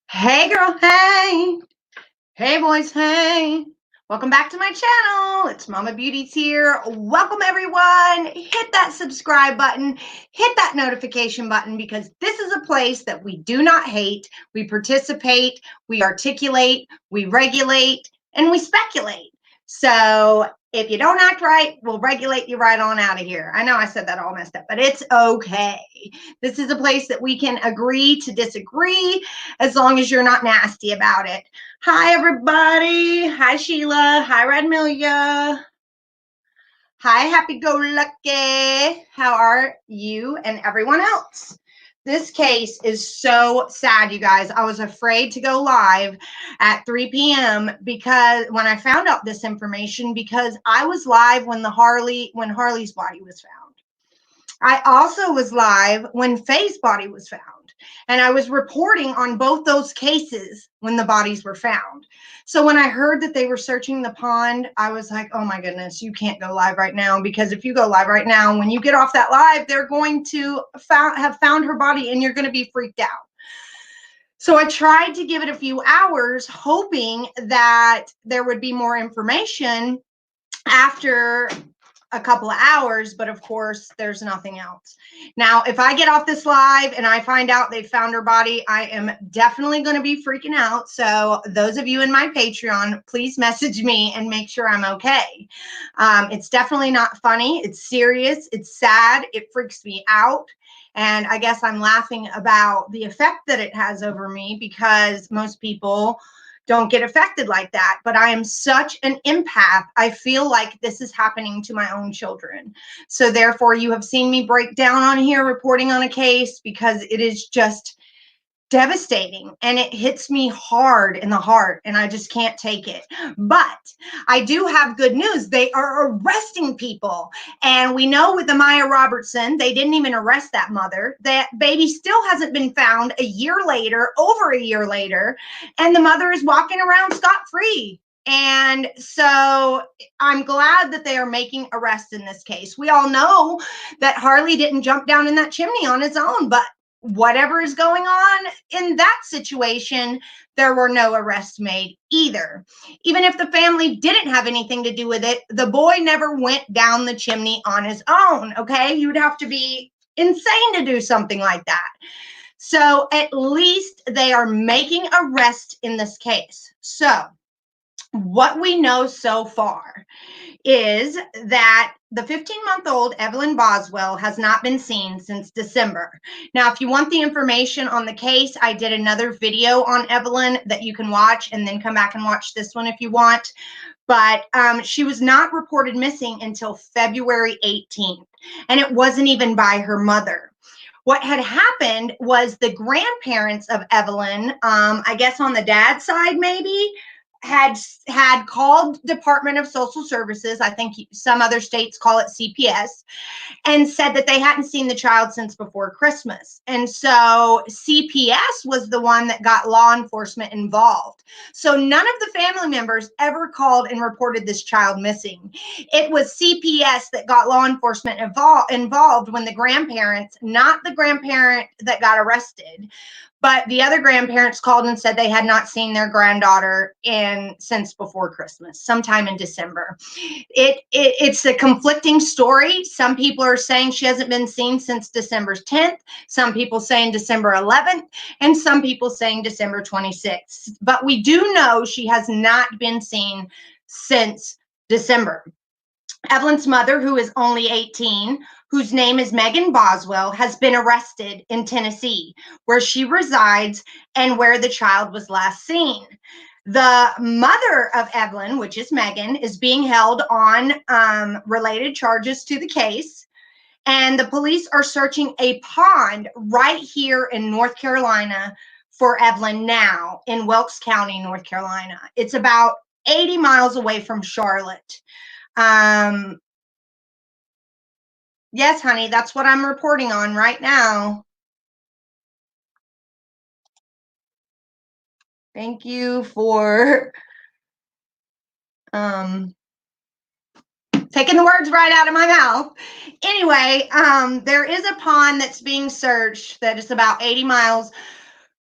Hey girl, hey. Hey boys, hey. Welcome back to my channel. It's Mama Beauties here. Welcome everyone. Hit that subscribe button. Hit that notification button because this is a place that we do not hate. We participate, we articulate, we regulate, and we speculate. So if you don't act right, we'll regulate you right on out of here. I know I said that all messed up, but it's okay. This is a place that we can agree to disagree as long as you're not nasty about it. Hi, everybody. Hi, Sheila. Hi, Radmilia. Hi, Happy Go Lucky. How are you and everyone else? This case is so sad, you guys. I was afraid to go live at 3 p.m. because when I found out this information, because I was live when Harley's body was found. I also was live when Faye's body was found. And I was reporting on both those cases when the bodies were found. So when I heard that they were searching the pond, I was like, oh my goodness, you can't go live right now, because if you go live right now, when you get off that live, they're going to have found her body and you're going to be freaked out. So I tried to give it a few hours, hoping that there would be more information after a couple of hours, but of course there's nothing else. Now, if I get off this live and I find out they found her body, I am definitely going to be freaking out. So those of you in my Patreon, please message me and make sure I'm okay. It's definitely not funny. It's serious. It's sad. It freaks me out. And I guess I'm laughing about the effect that it has over me, because most people don't get affected like that. But I am such an empath. I feel like this is happening to my own children. So therefore, you have seen me break down on here reporting on a case, because it is just devastating and it hits me hard in the heart and I just can't take it. But I do have good news. They are arresting people. And we know with the Maya Robertson, they didn't even arrest that mother. That baby still hasn't been found a year later, over a year later, and the mother is walking around scot-free. And so I'm glad that they are making arrests in this case. We all know that Harley didn't jump down in that chimney on his own, but whatever is going on in that situation, there were no arrests made either. Even if the family didn't have anything to do with it, the boy never went down the chimney on his own, okay? You would have to be insane to do something like that. So at least they are making arrests in this case. So what we know so far is that the 15-month-old Evelyn Boswell has not been seen since December. Now, if you want the information on the case, I did another video on Evelyn that you can watch and then come back and watch this one if you want. But she was not reported missing until February 18th, and it wasn't even by her mother. What had happened was the grandparents of Evelyn, I guess on the dad's side maybe, had called Department of Social Services, I think some other states call it CPS, and said that they hadn't seen the child since before Christmas. And so CPS was the one that got law enforcement involved. So none of the family members ever called and reported this child missing. It was CPS that got law enforcement involved when the grandparents, not the grandparent that got arrested, but the other grandparents called and said they had not seen their granddaughter since before Christmas, sometime in December. It's a conflicting story. Some people are saying she hasn't been seen since December 10th. Some people saying December 11th, and some people saying December 26th. But we do know she has not been seen since December. Evelyn's mother, who is only 18, whose name is Megan Boswell, has been arrested in Tennessee, where she resides and where the child was last seen. The mother of Evelyn, which is Megan, is being held on related charges to the case. And the police are searching a pond right here in North Carolina for Evelyn now in Wilkes County, North Carolina. It's about 80 miles away from Charlotte. Yes, honey, that's what I'm reporting on right now. Thank you for taking the words right out of my mouth. Anyway, there is a pond that's being searched that is about 80 miles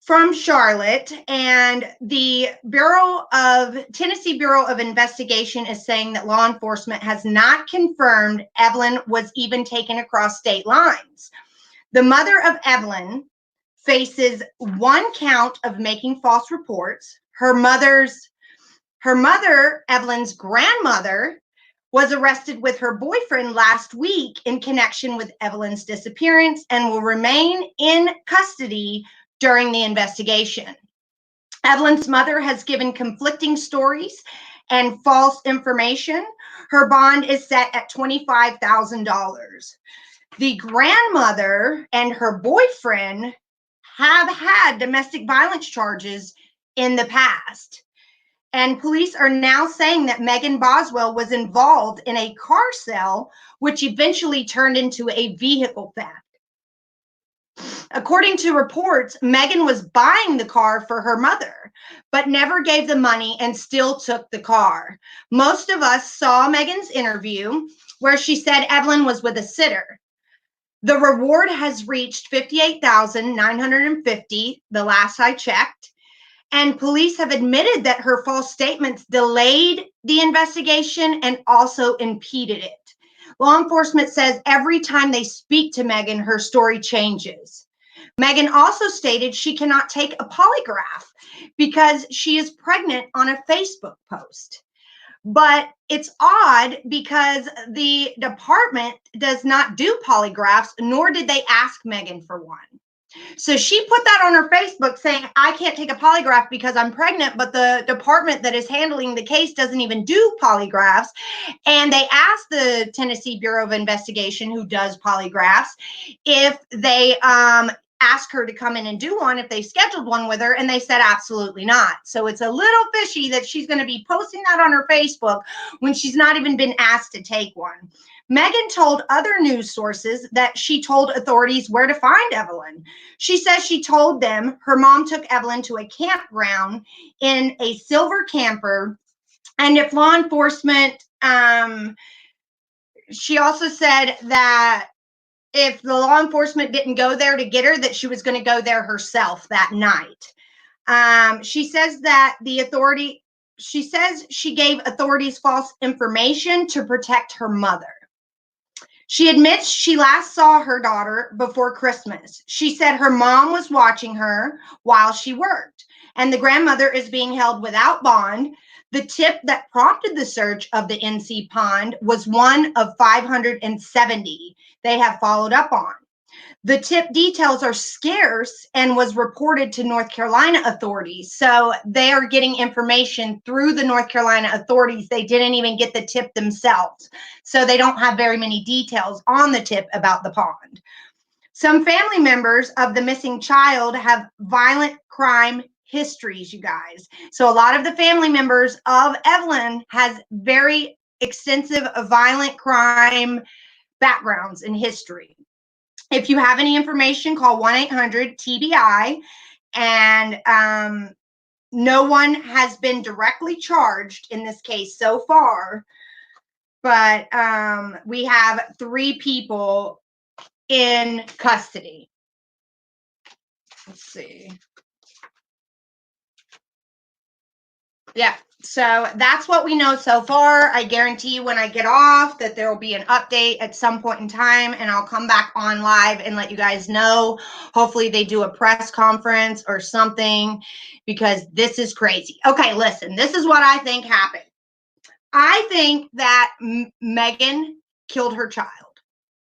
from Charlotte, and the Tennessee Bureau of Investigation is saying that law enforcement has not confirmed Evelyn was even taken across state lines. The mother of Evelyn faces one count of making false reports. Her mother, Evelyn's grandmother, was arrested with her boyfriend last week in connection with Evelyn's disappearance and will remain in custody during the investigation. Evelyn's mother has given conflicting stories and false information. Her bond is set at $25,000. The grandmother and her boyfriend have had domestic violence charges in the past. And police are now saying that Evelyn Boswell was involved in a car sale, which eventually turned into a vehicle theft. According to reports, Megan was buying the car for her mother, but never gave the money and still took the car. Most of us saw Megan's interview where she said Evelyn was with a sitter. The reward has reached $58,950 the last I checked, and police have admitted that her false statements delayed the investigation and also impeded it. Law enforcement says every time they speak to Megan, her story changes. Megan also stated she cannot take a polygraph because she is pregnant on a Facebook post. But it's odd because the department does not do polygraphs, nor did they ask Megan for one. So she put that on her Facebook saying, I can't take a polygraph because I'm pregnant, but the department that is handling the case doesn't even do polygraphs. And they asked the Tennessee Bureau of Investigation, who does polygraphs, if they asked her to come in and do one, if they scheduled one with her, and they said absolutely not. So it's a little fishy that she's going to be posting that on her Facebook when she's not even been asked to take one. Megan told other news sources that she told authorities where to find Evelyn. She says she told them her mom took Evelyn to a campground in a silver camper, and if law enforcement, she also said that if the law enforcement didn't go there to get her, that she was going to go there herself that night. She says she gave authorities false information to protect her mother. She admits she last saw her daughter before Christmas. She said her mom was watching her while she worked, and the grandmother is being held without bond. The tip that prompted the search of the NC pond was one of 570 they have followed up on. The tip details are scarce and was reported to North Carolina authorities. So they are getting information through the North Carolina authorities. They didn't even get the tip themselves. So they don't have very many details on the tip about the pond. Some family members of the missing child have violent crime histories, you guys. So a lot of the family members of Evelyn has very extensive violent crime backgrounds in history. If you have any information, call 1-800-TBI, and no one has been directly charged in this case so far, but we have 3 people in custody. Let's see. Yeah, so that's what we know so far. I guarantee you when I get off that there will be an update at some point in time, and I'll come back on live and let you guys know. Hopefully they do a press conference or something, because this is crazy. Okay, listen, this is what I think happened. I think that Megan killed her child.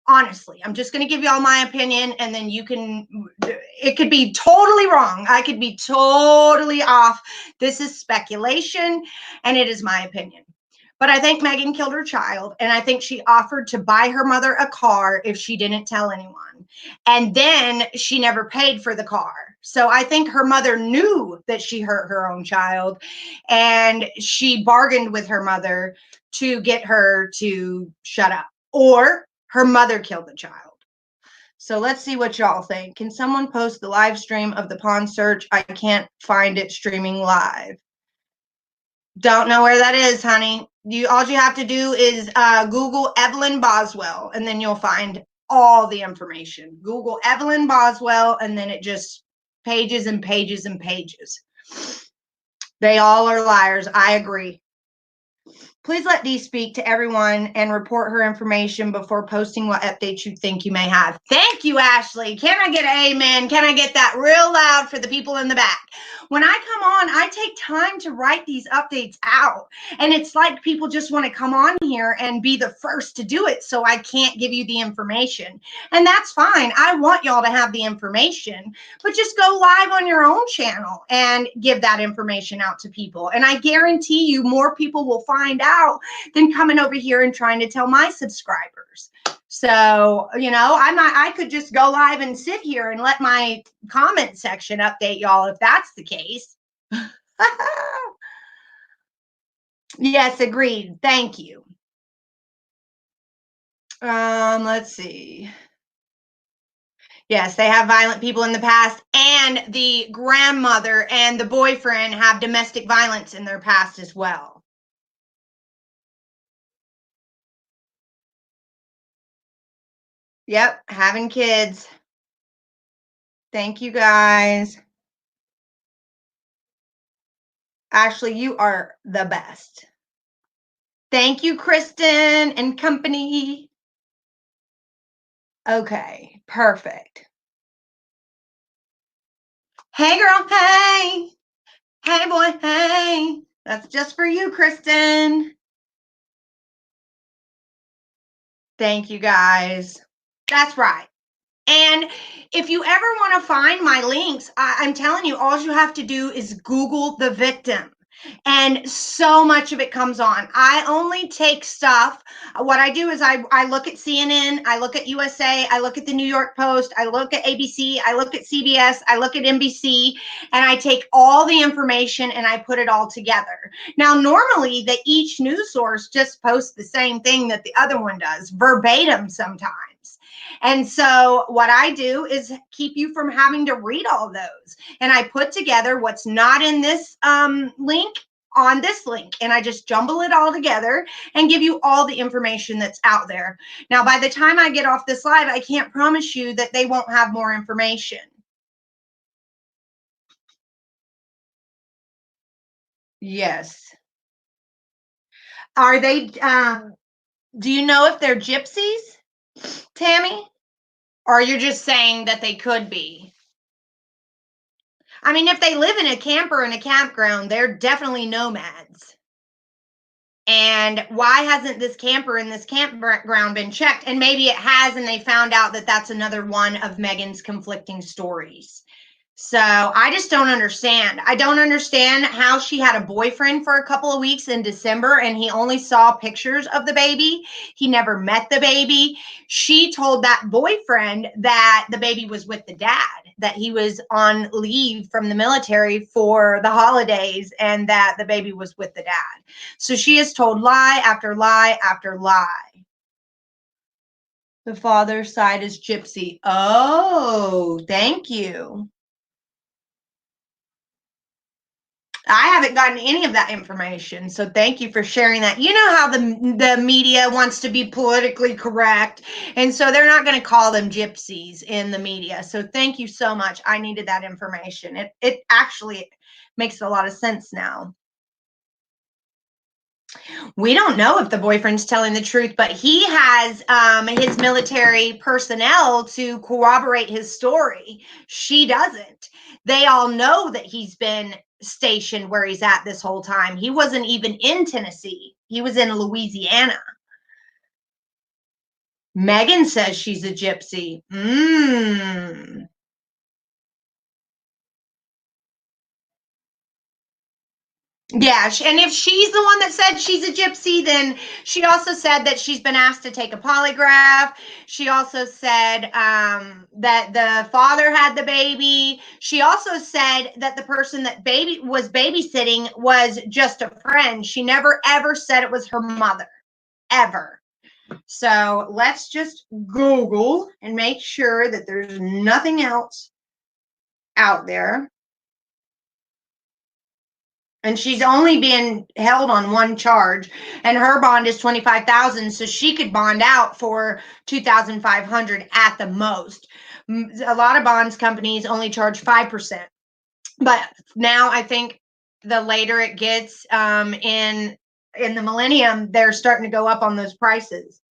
Honestly, I'm just going to give you all my opinion, and then you can, it could be totally wrong. I could be totally off. This is speculation, and it is my opinion. But I think Megan killed her child, and I think she offered to buy her mother a car if she didn't tell anyone. And then she never paid for the car. So I think her mother knew that she hurt her own child, and she bargained with her mother to get her to shut up. Or her mother killed the child. So let's see what y'all think. Can someone post the live stream of the pawn search? I can't find it streaming live. Don't know where that is, honey. All you have to do is Google Evelyn Boswell, and then you'll find all the information. Google Evelyn Boswell, and then it just pages and pages and pages. They all are liars. I agree. Please let Dee speak to everyone and report her information before posting what updates you think you may have. Thank you, Ashley. Can I get an amen? Can I get that real loud for the people in the back? When I come on, I take time to write these updates out. And it's like people just want to come on here and be the first to do it, so I can't give you the information. And that's fine. I want y'all to have the information, but just go live on your own channel and give that information out to people. And I guarantee you more people will find out than coming over here and trying to tell my subscribers. So, you know, I could just go live and sit here and let my comment section update y'all if that's the case. Yes, agreed. Thank you. Let's see. Yes, they have violent people in the past, and the grandmother and the boyfriend have domestic violence in their past as well. Yep, having kids. Thank you, guys. Ashley, you are the best. Thank you, Kristen and company. Okay, perfect. Hey, girl, hey. Hey, boy, hey. That's just for you, Kristen. Thank you, guys. That's right. And if you ever want to find my links, I'm telling you, all you have to do is Google the victim. And so much of it comes on. I only take stuff. What I do is I look at CNN, I look at USA, I look at the New York Post, I look at ABC, I look at CBS, I look at NBC, and I take all the information and I put it all together. Now, normally each news source just posts the same thing that the other one does, verbatim sometimes. And so what I do is keep you from having to read all those. And I put together what's not in this link on this link. And I just jumble it all together and give you all the information that's out there. Now, by the time I get off this live, I can't promise you that they won't have more information. Yes. Are they, do you know if they're gypsies, Tammy? Or you're just saying that they could be? I mean, if they live in a camper in a campground, they're definitely nomads. And why hasn't this camper in this campground been checked? And maybe it has, and they found out that that's another one of Megan's conflicting stories. So I just don't understand. I don't understand how she had a boyfriend for a couple of weeks in December and he only saw pictures of the baby. He never met the baby. She told that boyfriend that the baby was with the dad, that he was on leave from the military for the holidays and that the baby was with the dad. So she has told lie after lie after lie. The father's side is gypsy. Oh, thank you. I haven't gotten any of that information, so thank you for sharing that. You know how the media wants to be politically correct, and so they're not going to call them gypsies in the media. So thank you so much. I needed that information. It actually makes a lot of sense now. We don't know if the boyfriend's telling the truth, but he has his military personnel to corroborate his story. She doesn't. They all know that he's been stationed where he's at this whole time. He wasn't even in Tennessee. He was in Louisiana. Megan says she's a gypsy. Yeah, and if she's the one that said she's a gypsy, then she also said that she's been asked to take a polygraph. She also said that the father had the baby. She also said that the person that baby was babysitting was just a friend. She never ever said it was her mother, ever. So let's just Google and make sure that there's nothing else out there. And she's only being held on one charge, and her bond is $25,000, so she could bond out for $2,500 at the most. A lot of bonds companies only charge 5%. But now I think the later it gets in the millennium, they're starting to go up on those prices.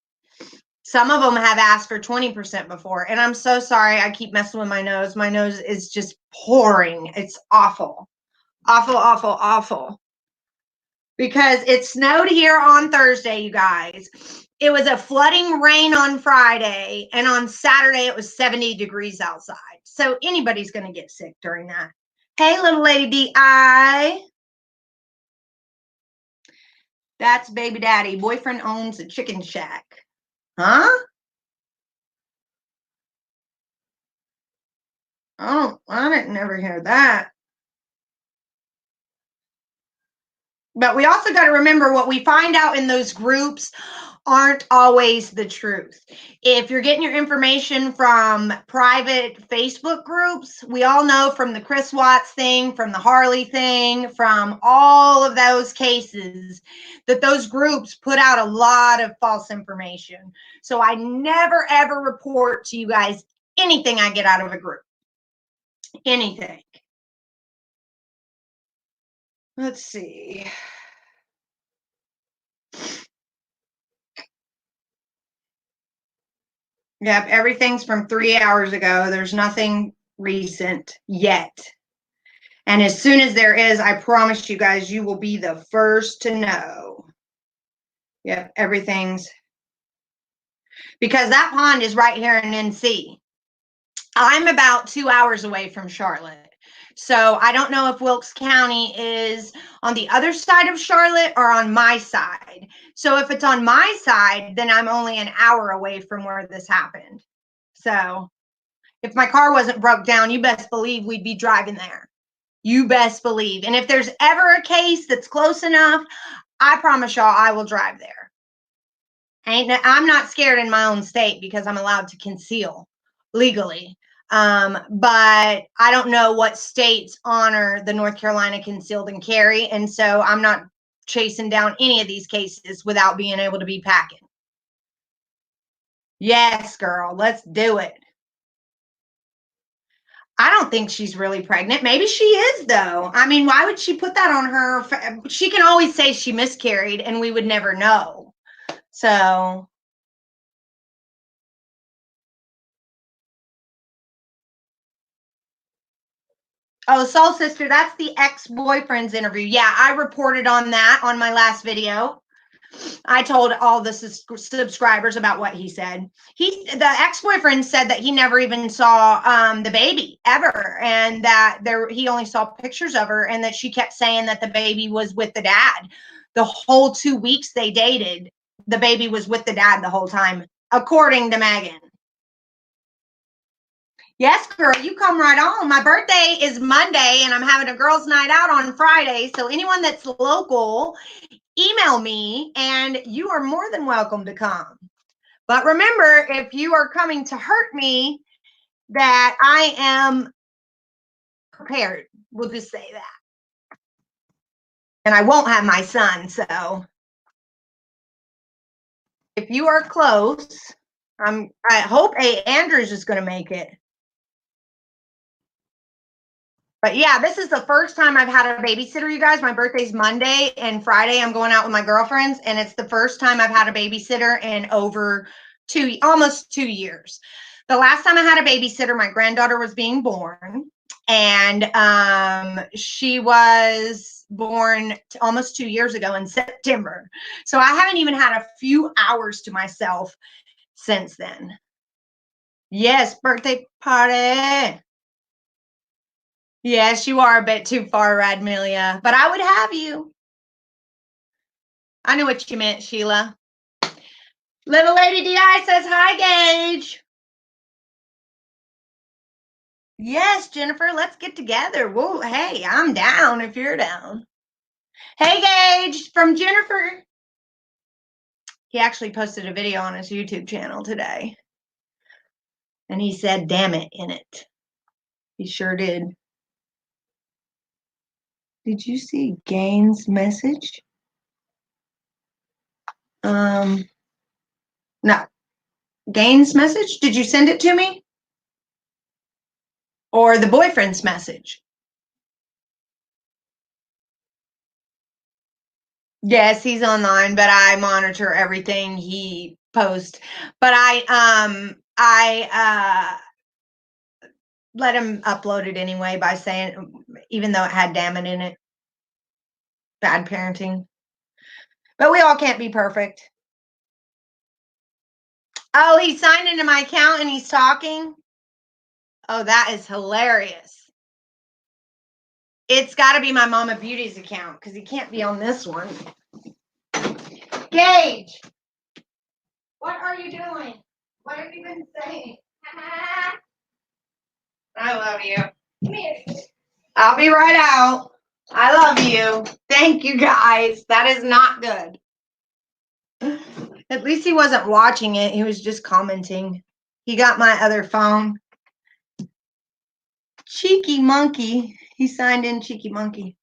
Some of them have asked for 20% before. And I'm so sorry. I keep messing with my nose. My nose is just pouring. It's awful. Awful, awful, awful. Because it snowed here on Thursday, you guys. It was a flooding rain on Friday. And on Saturday, it was 70 degrees outside. So anybody's going to get sick during that. Hey, little lady DI. That's baby daddy. Boyfriend owns a chicken shack. Huh? Oh, I didn't never hear that. But we also got to remember what we find out in those groups aren't always the truth. If you're getting your information from private Facebook groups, we all know from the Chris Watts thing, from the Harley thing, from all of those cases, that those groups put out a lot of false information. So I never, ever report to you guys anything I get out of a group. Anything. Let's see. Yep, everything's from 3 hours ago. There's nothing recent yet. And as soon as there is, I promise you guys, you will be the first to know. Yep, everything's. Because that pond is right here in NC. I'm about 2 hours away from Charlotte. So I don't know if Wilkes County is on the other side of Charlotte or on my side. So if it's on my side, then I'm only an hour away from where this happened. So if my car wasn't broke down, you best believe we'd be driving there. You best believe. And if there's ever a case that's close enough, I promise y'all I will drive there. I'm not scared in my own state because I'm allowed to conceal legally. But I don't know what states honor the North Carolina concealed and carry. And so I'm not chasing down any of these cases without being able to be packing. Yes, girl, let's do it. I don't think she's really pregnant. Maybe she is, though. I mean, why would she put that on her? She can always say she miscarried and we would never know. So. Oh, Soul Sister, that's the ex-boyfriend's interview. Yeah, I reported on that on my last video. I told all the subscribers about what he said. The ex-boyfriend said that he never even saw the baby ever, and that he only saw pictures of her, and that she kept saying that the baby was with the dad. The whole 2 weeks they dated, the baby was with the dad the whole time, according to Megan. Yes, girl, you come right on. My birthday is Monday, and I'm having a girls' night out on Friday. So anyone that's local, email me, and you are more than welcome to come. But remember, if you are coming to hurt me, that I am prepared. We'll just say that. And I won't have my son, so if you are close, I hope Andrews is going to make it. But yeah, this is the first time I've had a babysitter, you guys. My birthday's Monday, and Friday I'm going out with my girlfriends, and it's the first time I've had a babysitter in over almost 2 years. The last time I had a babysitter, my granddaughter was being born, and she was born almost 2 years ago in September. So I haven't even had a few hours to myself since then. Yes, birthday party. Yes, you are a bit too far, Radmilia, but I would have you. I knew what you meant, Sheila. Little Lady DI says, hi, Gage. Yes, Jennifer, let's get together. Whoa, hey, I'm down if you're down. Hey, Gage, from Jennifer. He actually posted a video on his YouTube channel today. And he said, damn it, in it. He sure did. Did you see Gaines' message? No. Gaines' message? Did you send it to me? or the boyfriend's message. Yes, he's online, but I monitor everything he posts. But I let him upload it anyway by saying, even though it had damn it in it. Bad parenting. But we all can't be perfect. Oh, he signed into my account and he's talking. Oh, that is hilarious. It's got to be my MAMABUDEEZ account because he can't be on this one. Gage, what are you doing? What have you been saying? I love you. Come here. I'll be right out. I love you. Thank you, guys. That is not good. At least he wasn't watching it. He was just commenting. He got my other phone. Cheeky monkey. He signed in cheeky monkey.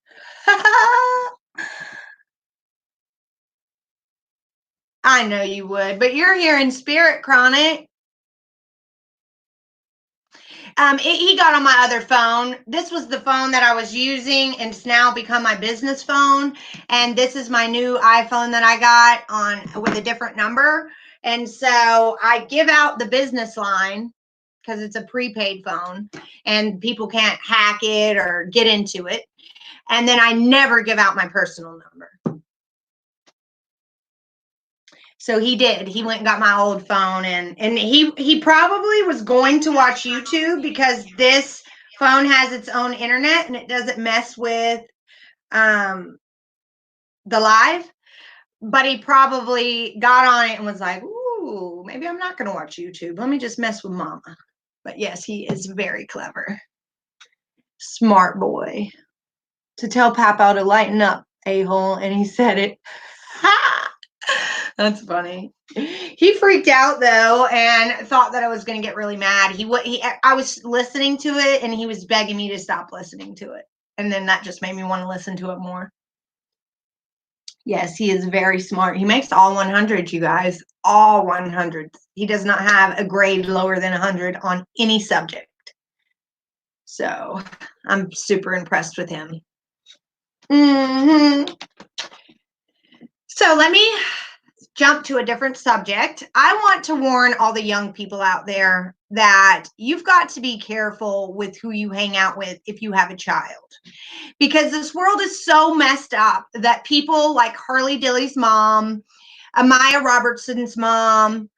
I know you would, but you're here in spirit, Chronic. He got on my other phone. This was the phone that I was using, and it's now become my business phone. And this is my new iPhone that I got on with a different number. And so I give out the business line because it's a prepaid phone, and people can't hack it or get into it. And then I never give out my personal number. So he did. He went and got my old phone, and he probably was going to watch YouTube because this phone has its own internet and it doesn't mess with the live. But he probably got on it and was like, ooh, maybe I'm not going to watch YouTube. Let me just mess with mama. But yes, he is very clever. Smart boy. To tell Papa to lighten up, a-hole, and he said it. That's funny. He freaked out though and thought that I was going to get really mad. I was listening to it and he was begging me to stop listening to it. And then that just made me want to listen to it more. Yes, he is very smart. He makes all 100s, you guys. All 100s. He does not have a grade lower than 100 on any subject. So I'm super impressed with him. So let me jump to a different subject. I want to warn all the young people out there that you've got to be careful with who you hang out with if you have a child. Because this world is so messed up that people like Harley Dilly's mom, Amaya Robertson's mom,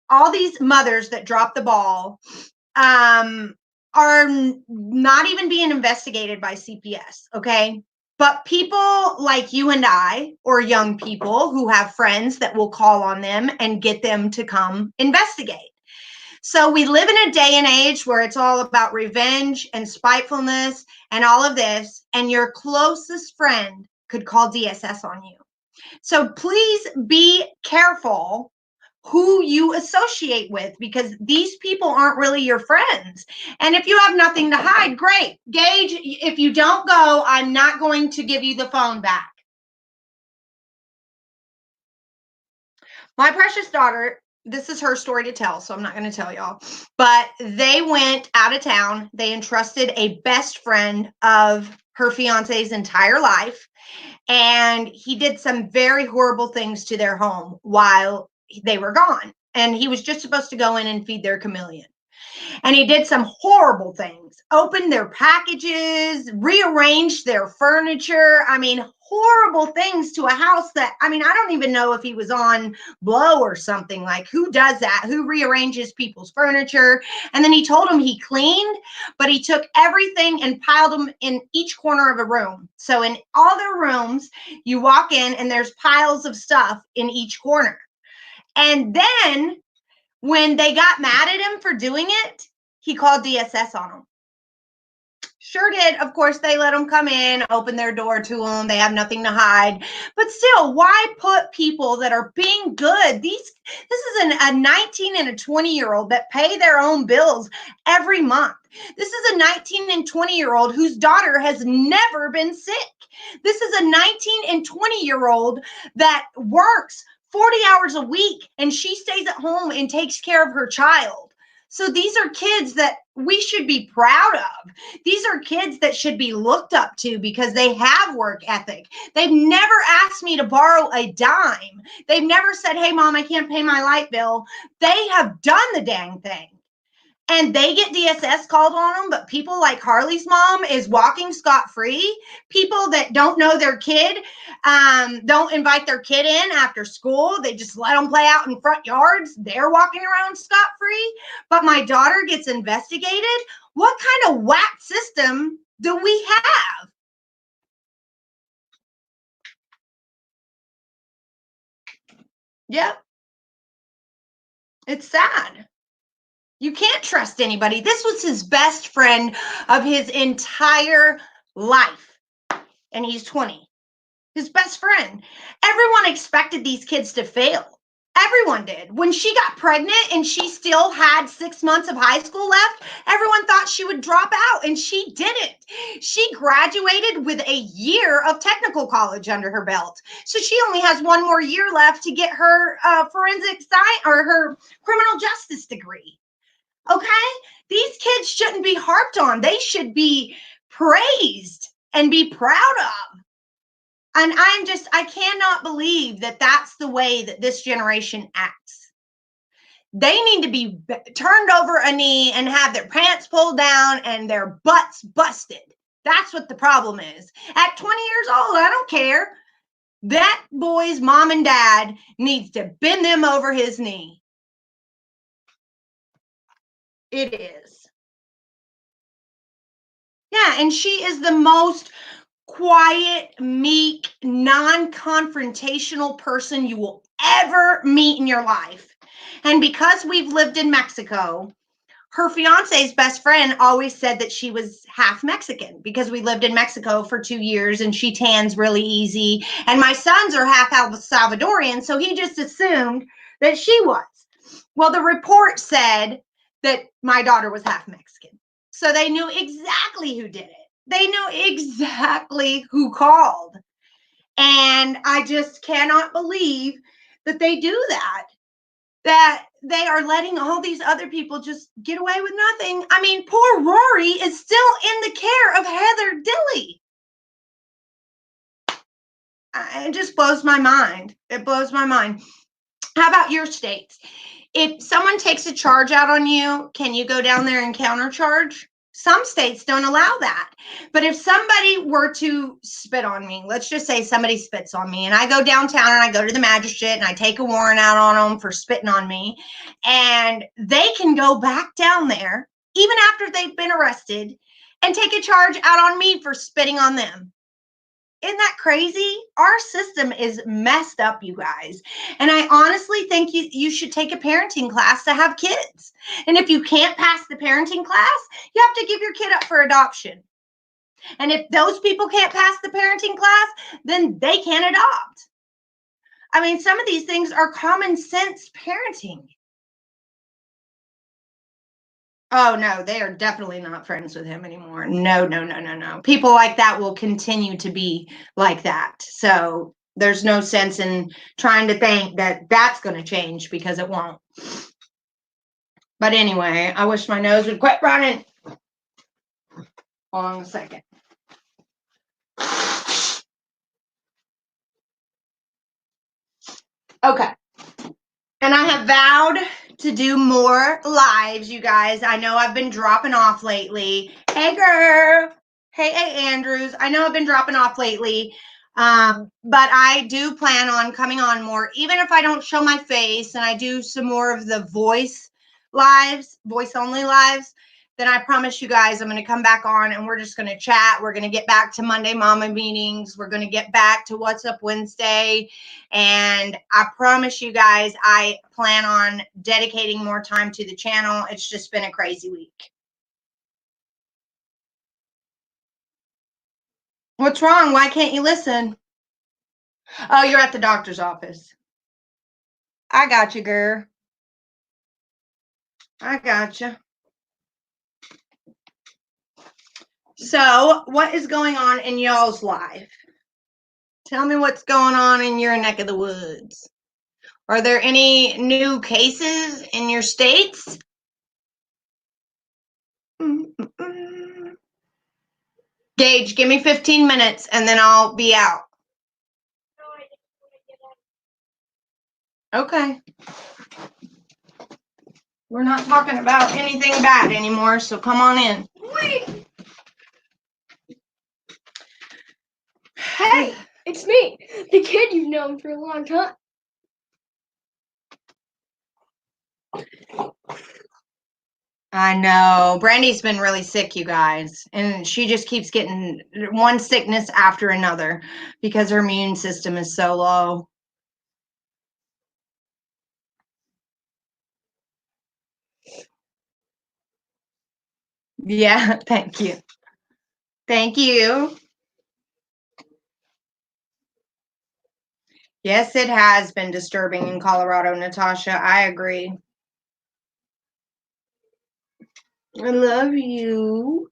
all these mothers that drop the ball are not even being investigated by CPS, okay? But people like you and I, or young people who have friends that will call on them and get them to come investigate. So we live in a day and age where it's all about revenge and spitefulness and all of this, and your closest friend could call DSS on you. So please be careful who you associate with, because these people aren't really your friends. And if you have nothing to hide, great. Gage, if you don't go, I'm not going to give you the phone back. My precious daughter, this is her story to tell, so I'm not going to tell y'all. But they went out of town. They entrusted a best friend of her fiance's entire life. And he did some very horrible things to their home while they were gone. And he was just supposed to go in and feed their chameleon. And he did some horrible things, opened their packages, rearranged their furniture. I mean, horrible things to a house that, I mean, I don't even know if he was on blow or something. Like, who does that? Who rearranges people's furniture? And then he told them he cleaned, but he took everything and piled them in each corner of a room. So in all their rooms, you walk in and there's piles of stuff in each corner. And then when they got mad at him for doing it, he called DSS on them. Sure did. Of course, they let them come in, open their door to them. They have nothing to hide. But still, why put people that are being good? This is a 19 and a 20-year-old that pay their own bills every month. This is a 19 and 20-year-old whose daughter has never been sick. This is a 19 and 20-year-old that works 40 hours a week and she stays at home and takes care of her child. So these are kids that we should be proud of. These are kids that should be looked up to because they have work ethic. They've never asked me to borrow a dime. They've never said, hey, Mom, I can't pay my light bill. They have done the dang thing. And they get DSS called on them, but people like Harley's mom is walking scot-free. People that don't know their kid, don't invite their kid in after school. They just let them play out in front yards. They're walking around scot-free. But my daughter gets investigated. What kind of whack system do we have? Yep. It's sad. You can't trust anybody. This was his best friend of his entire life. And he's 20. His best friend. Everyone expected these kids to fail. Everyone did. When she got pregnant and she still had 6 months of high school left, everyone thought she would drop out, and she didn't. She graduated with a year of technical college under her belt. So she only has 1 more year left to get her forensic science or her criminal justice degree. Okay? These kids shouldn't be harped on. They should be praised and be proud of. And I cannot believe that that's the way that this generation acts. They need to be turned over a knee and have their pants pulled down and their butts busted. That's what the problem is. At 20 years old, I don't care. That boy's mom and dad needs to bend them over his knee. It is. Yeah, and she is the most quiet, meek, non-confrontational person you will ever meet in your life. And because we've lived in Mexico, her fiance's best friend always said that she was half Mexican because we lived in Mexico for 2 years and she tans really easy. And my sons are half Salvadorian, so he just assumed that she was. Well, the report said that my daughter was half Mexican. So they knew exactly who did it. They knew exactly who called. And I just cannot believe that they do that. That they are letting all these other people just get away with nothing. I mean, poor Rory is still in the care of Heather Dilly. It just blows my mind. It blows my mind. How about your states? If someone takes a charge out on you, can you go down there and countercharge? Some states don't allow that. But if somebody were to spit on me, let's just say somebody spits on me, and I go downtown and I go to the magistrate and I take a warrant out on them for spitting on me, and they can go back down there, even after they've been arrested, and take a charge out on me for spitting on them. Isn't that crazy? Our system is messed up, you guys. And I honestly think you should take a parenting class to have kids. And if you can't pass the parenting class, you have to give your kid up for adoption. And if those people can't pass the parenting class, then they can't adopt. I mean, some of these things are common sense parenting. Oh, no, they are definitely not friends with him anymore. No, no, no, no, no. People like that will continue to be like that. So there's no sense in trying to think that that's going to change because it won't. But anyway, I wish my nose would quit running. Hold on a second. Okay. And I have vowed to do more lives, you guys. I know I've been dropping off lately. Hey, girl. Hey, Andrews. I know I've been dropping off lately, but I do plan on coming on more, even if I don't show my face and I do some more of the voice lives, voice only lives. Then I promise you guys I'm going to come back on and we're just going to chat. We're going to get back to Monday Mama meetings. We're going to get back to What's Up Wednesday. And I promise you guys I plan on dedicating more time to the channel. It's just been a crazy week. What's wrong? Why can't you listen? Oh, you're at the doctor's office. I got you, girl. I got you. So, what is going on in y'all's life? Tell me what's going on in your neck of the woods. Are there any new cases in your states? Gage, give me 15 minutes and then I'll be out. Okay. We're not talking about anything bad anymore, so come on in. Wait. Hey, it's me, the kid you've known for a long time. I know. Brandy's been really sick, you guys, and she just keeps getting one sickness after another because her immune system is so low. Yeah, thank you. Thank you. Yes, it has been disturbing in Colorado, Natasha. I agree. I love you.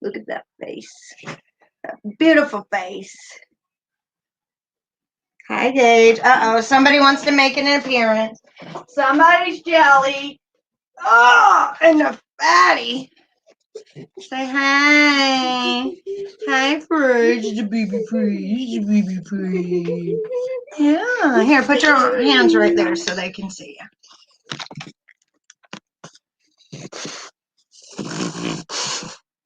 Look at that face. That beautiful face. Hi, Gage. Uh-oh, somebody wants to make an appearance. Somebody's jelly. Oh, and the fatty. Say hi. Hi, Fridge. The baby Fridge. The baby Fridge. Yeah. Here, put your hands right there so they can see you.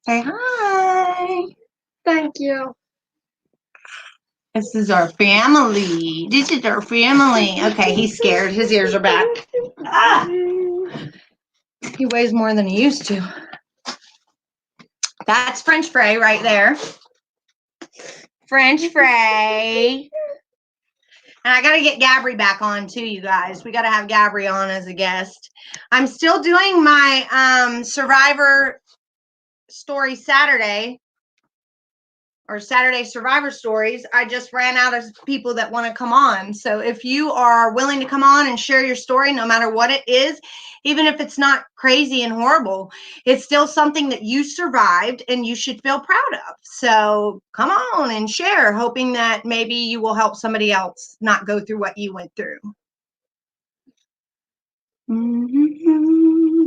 Say hi. Thank you. This is our family. This is our family. Okay, he's scared. His ears are back. Ah! He weighs more than he used to. That's French fry right there. French fry. And I got to get Gabri back on too, you guys. We got to have Gabri on as a guest. I'm still doing my Survivor Story Saturday. Or Saturday Survivor Stories. I just ran out of people that want to come on. So if you are willing to come on and share your story, no matter what it is, even if it's not crazy and horrible, it's still something that you survived and you should feel proud of. So come on and share, hoping that maybe you will help somebody else not go through what you went through.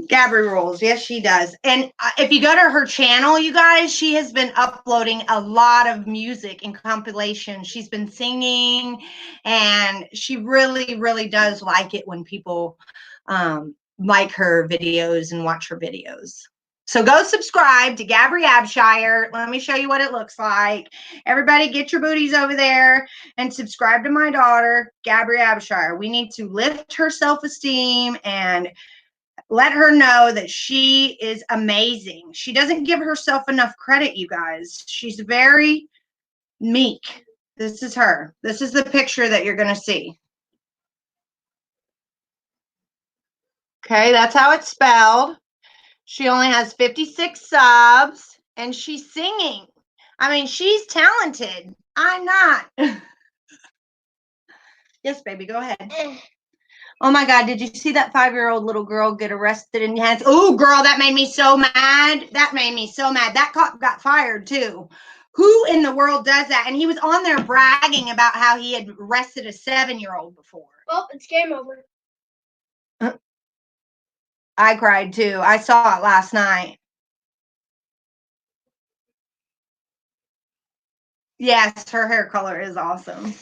Gabri rules. Yes, she does. And if you go to her channel, you guys, she has been uploading a lot of music and compilations. She's been singing, and she really, really does like it when people like her videos and watch her videos. So go subscribe to Gabri Abshire. Let me show you what it looks like. Everybody get your booties over there and subscribe to my daughter, Gabri Abshire. We need to lift her self-esteem and let her know that she is amazing. She doesn't give herself enough credit, you guys. She's very meek. This is her. This is the picture that you're going to see. Okay, that's how it's spelled. She only has 56 subs, and she's singing. I mean, she's talented. I'm not. Yes, baby, go ahead. Oh my God, did you see that 5-year-old little girl get arrested in hands? Oh, girl, that made me so mad. That made me so mad. That cop got fired too. Who in the world does that? And he was on there bragging about how he had arrested a 7-year-old before. Well, it's game over. I cried too. I saw it last night. Yes, her hair color is awesome.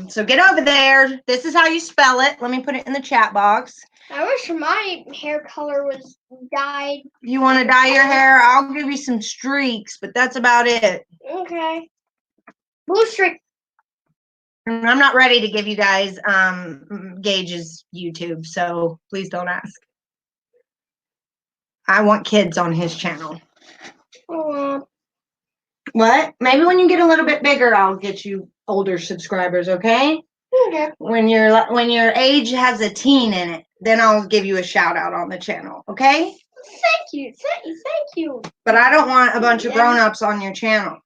So get over there. This is how you spell it. Let me put it in the chat box. I wish my hair color was dyed. You want to dye your hair? I'll give you some streaks, but that's about it. Okay. Blue streak. And I'm not ready to give you guys Gage's YouTube, so please don't ask. I want kids on his channel. What? Maybe when you get a little bit bigger, I'll get you older subscribers, okay? Okay. When your age has a teen in it, then I'll give you a shout out on the channel, okay? Thank you. Thank you. But I don't want a bunch of grown-ups on your channel.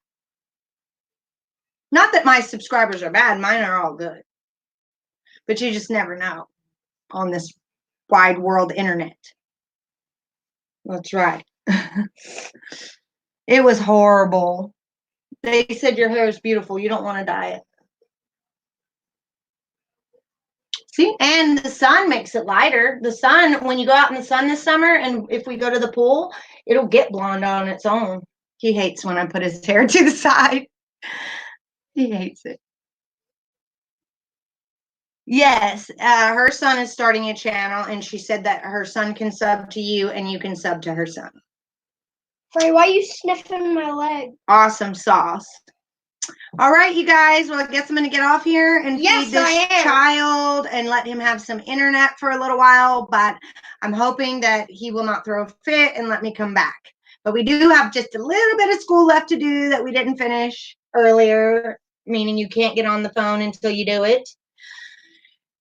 Not that my subscribers are bad. Mine are all good. But you just never know on this wide world internet. That's right. It was horrible. They said your hair is beautiful. You don't want to dye it. See, and the sun makes it lighter. The sun, when you go out in the sun this summer, and if we go to the pool, it'll get blonde on its own. He hates when I put his hair to the side. He hates it. Yes, her son is starting a channel, and she said that her son can sub to you, and you can sub to her son. Frey, why are you sniffing my leg? Awesome sauce. All right, you guys. Well, I guess I'm going to get off here and feed this child and let him have some internet for a little while. But I'm hoping that he will not throw a fit and let me come back. But we do have just a little bit of school left to do that we didn't finish earlier, meaning you can't get on the phone until you do it.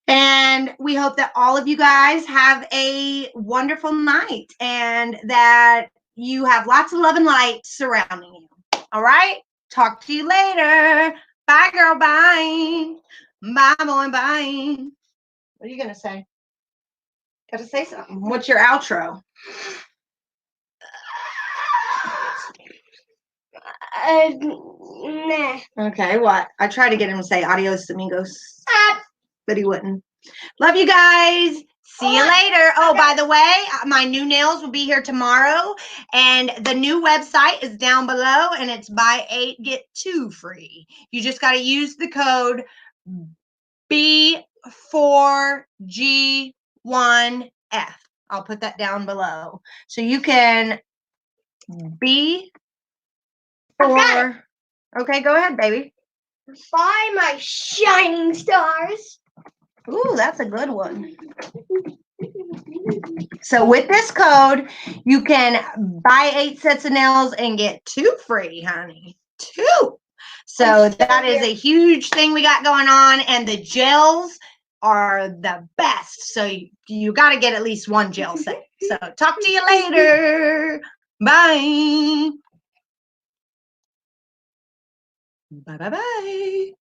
And we hope that all of you guys have a wonderful night and that you have lots of love and light surrounding you. All right? Talk to you later. Bye, girl. Bye. Bye, boy. Bye. What are you going to say? Got to say something. What's your outro? Nah. Okay, what? I tried to get him to say adios amigos, but he wouldn't. Love you guys. See you later. Oh, by the way, my new nails will be here tomorrow, and the new website is down below, and it's buy 8 get 2 free. You just got to use the code B4G1F. I'll put that down below. So you can B4. Okay, go ahead, baby. Buy my shining stars. Ooh, that's a good one. So with this code, you can buy 8 sets of nails and get 2 free, honey. 2. So that is a huge thing we got going on, and the gels are the best. So you got to get at least 1 gel set. So talk to you later. Bye. Bye, bye, bye.